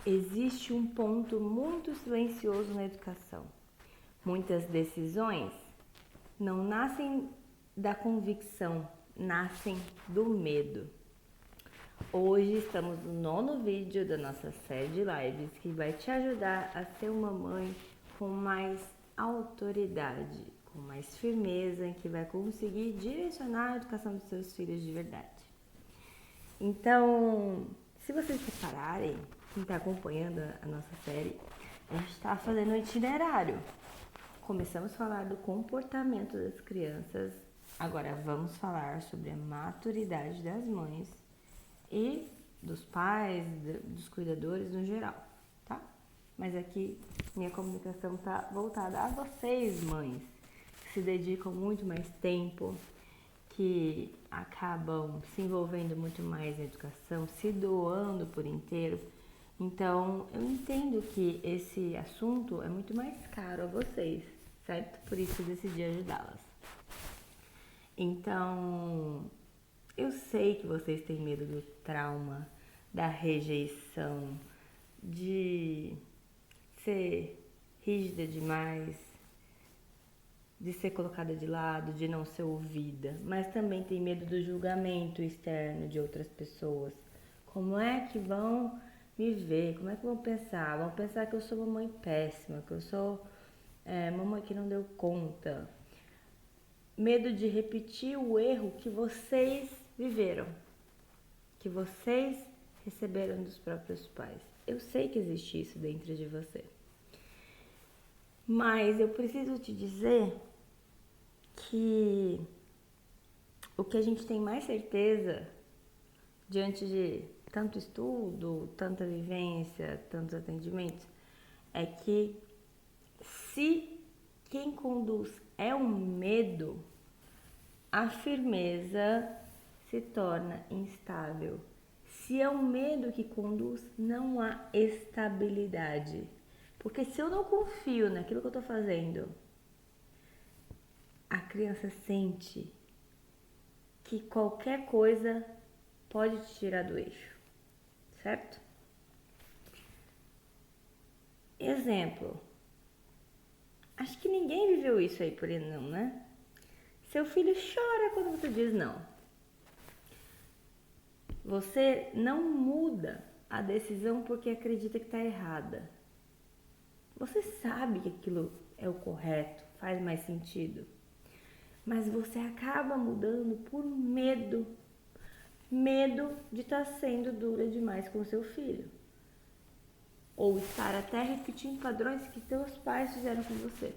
existe um ponto muito silencioso na educação. Muitas decisões não nascem da convicção, nascem do medo. Hoje estamos no 9º vídeo da nossa série de lives que vai te ajudar a ser uma mãe com mais autoridade, com mais firmeza, que vai conseguir direcionar a educação dos seus filhos de verdade. Então, se vocês repararem, quem está acompanhando a nossa série, a gente está fazendo um itinerário. Começamos a falar do comportamento das crianças, agora vamos falar sobre a maturidade das mães e dos pais, dos cuidadores no geral, tá? Mas aqui minha comunicação está voltada a vocês, mães, que se dedicam muito mais tempo, que acabam se envolvendo muito mais na educação, se doando por inteiro. Então, eu entendo que esse assunto é muito mais caro a vocês, certo? Por isso eu decidi ajudá-las. Então, eu sei que vocês têm medo do trauma, da rejeição, de ser rígida demais, de ser colocada de lado, de não ser ouvida, mas também tem medo do julgamento externo de outras pessoas. Como é que vão me ver? Como é que vão pensar? Vão pensar que eu sou uma mãe péssima, que eu sou uma mãe que não deu conta. Medo de repetir o erro que vocês viveram, que vocês receberam dos próprios pais. Eu sei que existe isso dentro de você. Mas eu preciso te dizer que o que a gente tem mais certeza, diante de tanto estudo, tanta vivência, tantos atendimentos, é que se quem conduz é o medo, a firmeza se torna instável. Se é o medo que conduz, não há estabilidade. Porque se eu não confio naquilo que eu estou fazendo, a criança sente que qualquer coisa pode te tirar do eixo, certo? Exemplo, acho que ninguém viveu isso aí por aí não, né? Seu filho chora quando você diz não. Você não muda a decisão porque acredita que está errada. Você sabe que aquilo é o correto, faz mais sentido. Mas você acaba mudando por medo. Medo de estar sendo dura demais com o seu filho. Ou estar até repetindo padrões que seus pais fizeram com você.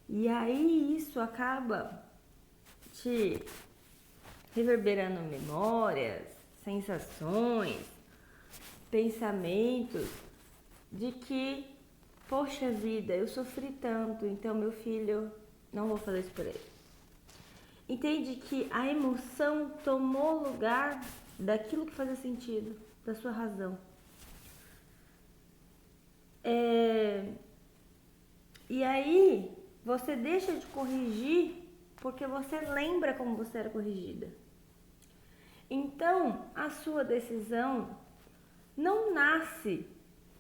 E aí isso acaba te reverberando memórias, sensações, pensamentos de que, poxa vida, eu sofri tanto, então meu filho, não vou fazer isso por ele. Entende que a emoção tomou lugar daquilo que fazia sentido, da sua razão. E aí você deixa de corrigir porque você lembra como você era corrigida. Então a sua decisão não nasce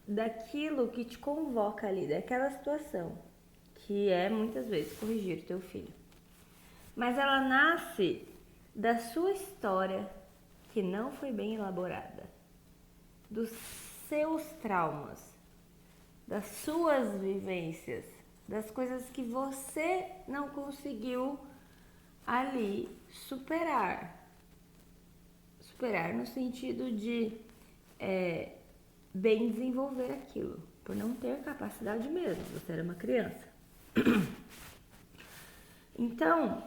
daquilo que te convoca ali, daquela situação, que é muitas vezes corrigir o teu filho. Mas ela nasce da sua história que não foi bem elaborada, dos seus traumas, das suas vivências, das coisas que você não conseguiu ali superar. Superar no sentido de bem desenvolver aquilo, por não ter capacidade mesmo, você era uma criança. Então,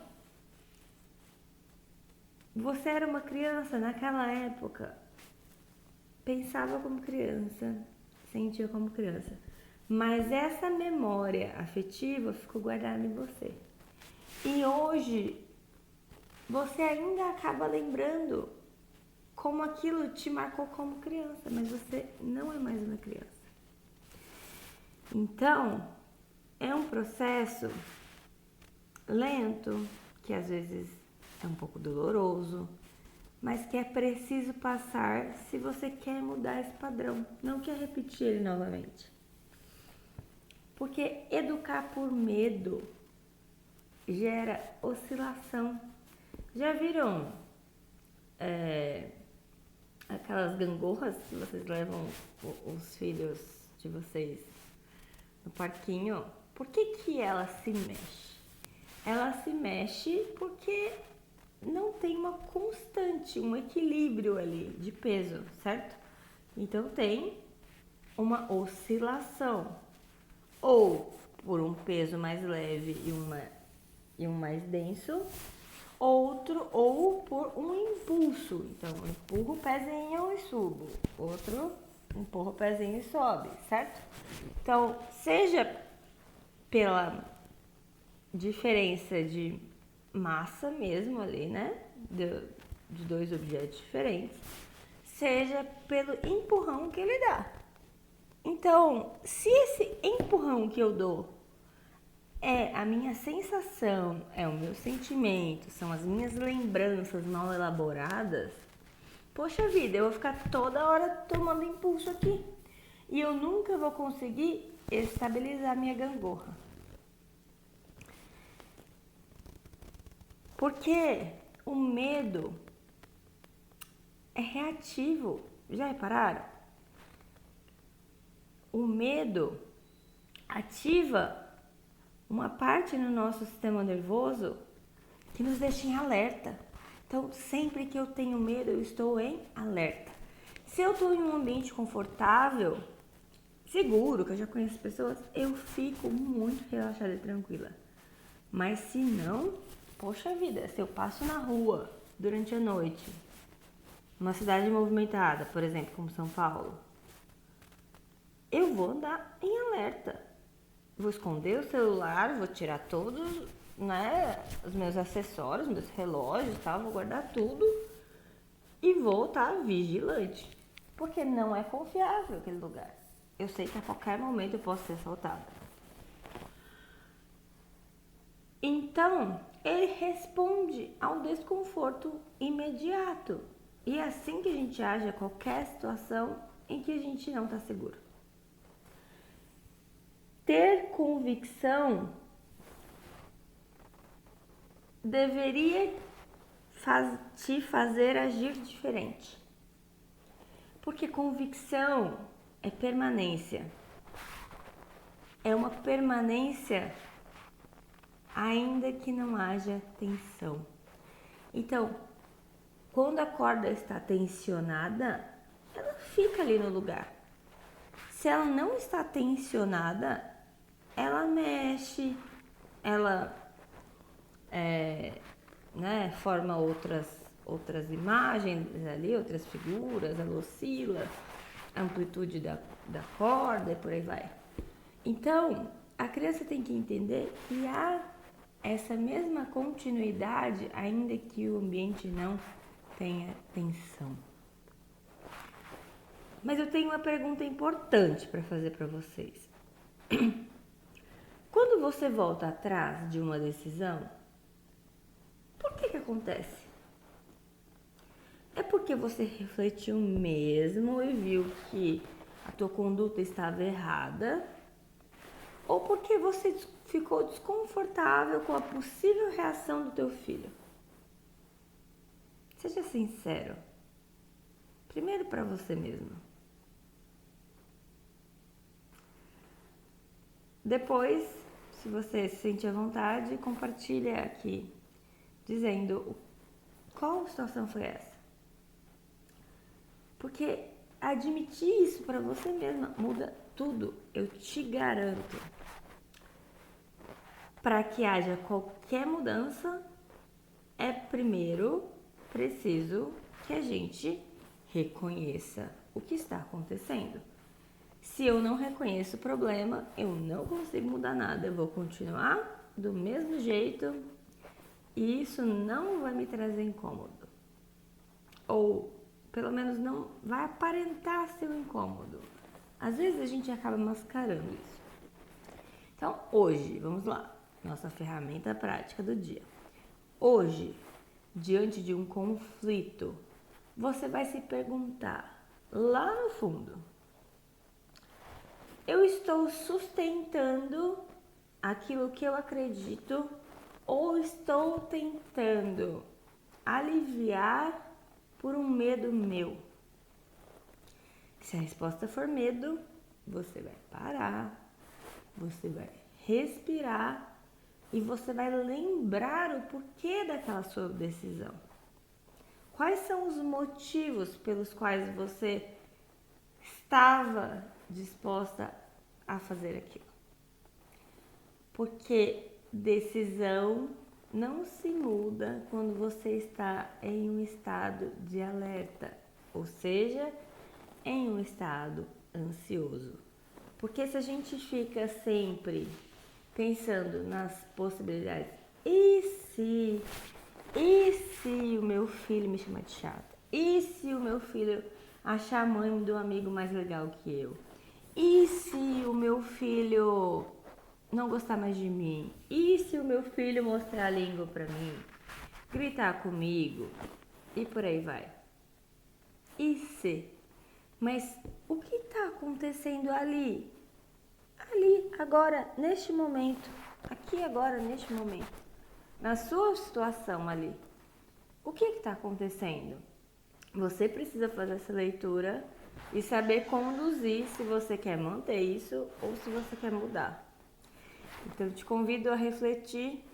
você era uma criança naquela época, pensava como criança, sentia como criança, mas essa memória afetiva ficou guardada em você. E hoje, você ainda acaba lembrando como aquilo te marcou como criança, mas você não é mais uma criança. Então, é um processo lento, que às vezes é um pouco doloroso, mas que é preciso passar se você quer mudar esse padrão, não quer repetir ele novamente. Porque educar por medo gera oscilação. Já viram aquelas gangorras que vocês levam os filhos de vocês no parquinho? Por que ela se mexe? Ela se mexe porque não tem uma constante, um equilíbrio ali de peso, certo? Então tem uma oscilação, ou por um peso mais leve e um mais denso, outro ou por um impulso. Então, eu empurro o pezinho e subo, outro empurra o pezinho e sobe, certo? Então, seja pela diferença de massa mesmo ali, né? De dois objetos diferentes, seja pelo empurrão que ele dá. Então, se esse empurrão que eu dou é a minha sensação, é o meu sentimento, são as minhas lembranças mal elaboradas, poxa vida, eu vou ficar toda hora tomando impulso aqui. E eu nunca vou conseguir estabilizar minha gangorra. Porque o medo é reativo. Já repararam? O medo ativa uma parte no nosso sistema nervoso que nos deixa em alerta. Então, sempre que eu tenho medo, eu estou em alerta. Se eu estou em um ambiente confortável, seguro, que eu já conheço pessoas, eu fico muito relaxada e tranquila. Mas se não, poxa vida, se eu passo na rua durante a noite, numa cidade movimentada, por exemplo, como São Paulo, eu vou andar em alerta. Vou esconder o celular, vou tirar todos, né, os meus acessórios, meus relógios e tal, vou guardar tudo e vou estar vigilante. Porque não é confiável aquele lugar. Eu sei que a qualquer momento eu posso ser assaltada. Então, ele responde ao desconforto imediato. E é assim que a gente age a qualquer situação em que a gente não está seguro. Ter convicção deveria te fazer agir diferente. Porque convicção é permanência. É uma permanência ainda que não haja tensão. Então, quando a corda está tensionada, ela fica ali no lugar. Se ela não está tensionada, ela mexe, ela forma outras imagens ali, outras figuras, ela oscila, a amplitude da corda e por aí vai. Então, a criança tem que entender que há essa mesma continuidade, ainda que o ambiente não tenha tensão. Mas eu tenho uma pergunta importante para fazer para vocês. Quando você volta atrás de uma decisão, por que acontece? É porque você refletiu mesmo e viu que a tua conduta estava errada? Ou porque você ficou desconfortável com a possível reação do teu filho? Seja sincero. Primeiro para você mesmo. Depois, se você se sente à vontade, compartilha aqui, dizendo qual situação foi essa. Porque admitir isso para você mesma muda tudo, eu te garanto. Para que haja qualquer mudança, é primeiro preciso que a gente reconheça o que está acontecendo. Se eu não reconheço o problema, eu não consigo mudar nada. Eu vou continuar do mesmo jeito e isso não vai me trazer incômodo. Ou, pelo menos, não vai aparentar ser um incômodo. Às vezes a gente acaba mascarando isso. Então, hoje, vamos lá, nossa ferramenta prática do dia. Hoje, diante de um conflito você vai se perguntar lá no fundo: eu estou sustentando aquilo que eu acredito ou estou tentando aliviar por um medo meu? Se a resposta for medo, você vai parar, você vai respirar e você vai lembrar o porquê daquela sua decisão. Quais são os motivos pelos quais você estava disposta a fazer aquilo? Porque decisão não se muda quando você está em um estado de alerta, ou seja, em um estado ansioso. Porque se a gente fica sempre pensando nas possibilidades, e se o meu filho me chamar de chata? E se o meu filho achar a mãe do amigo mais legal que eu? E se o meu filho não gostar mais de mim? E se o meu filho mostrar a língua pra mim? Gritar comigo? E por aí vai. E se? Mas o que está acontecendo ali? Ali, agora, neste momento. Aqui, agora, neste momento. Na sua situação ali. O que está acontecendo? Você precisa fazer essa leitura e saber conduzir se você quer manter isso ou se você quer mudar. Então, eu te convido a refletir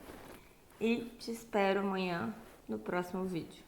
e te espero amanhã no próximo vídeo.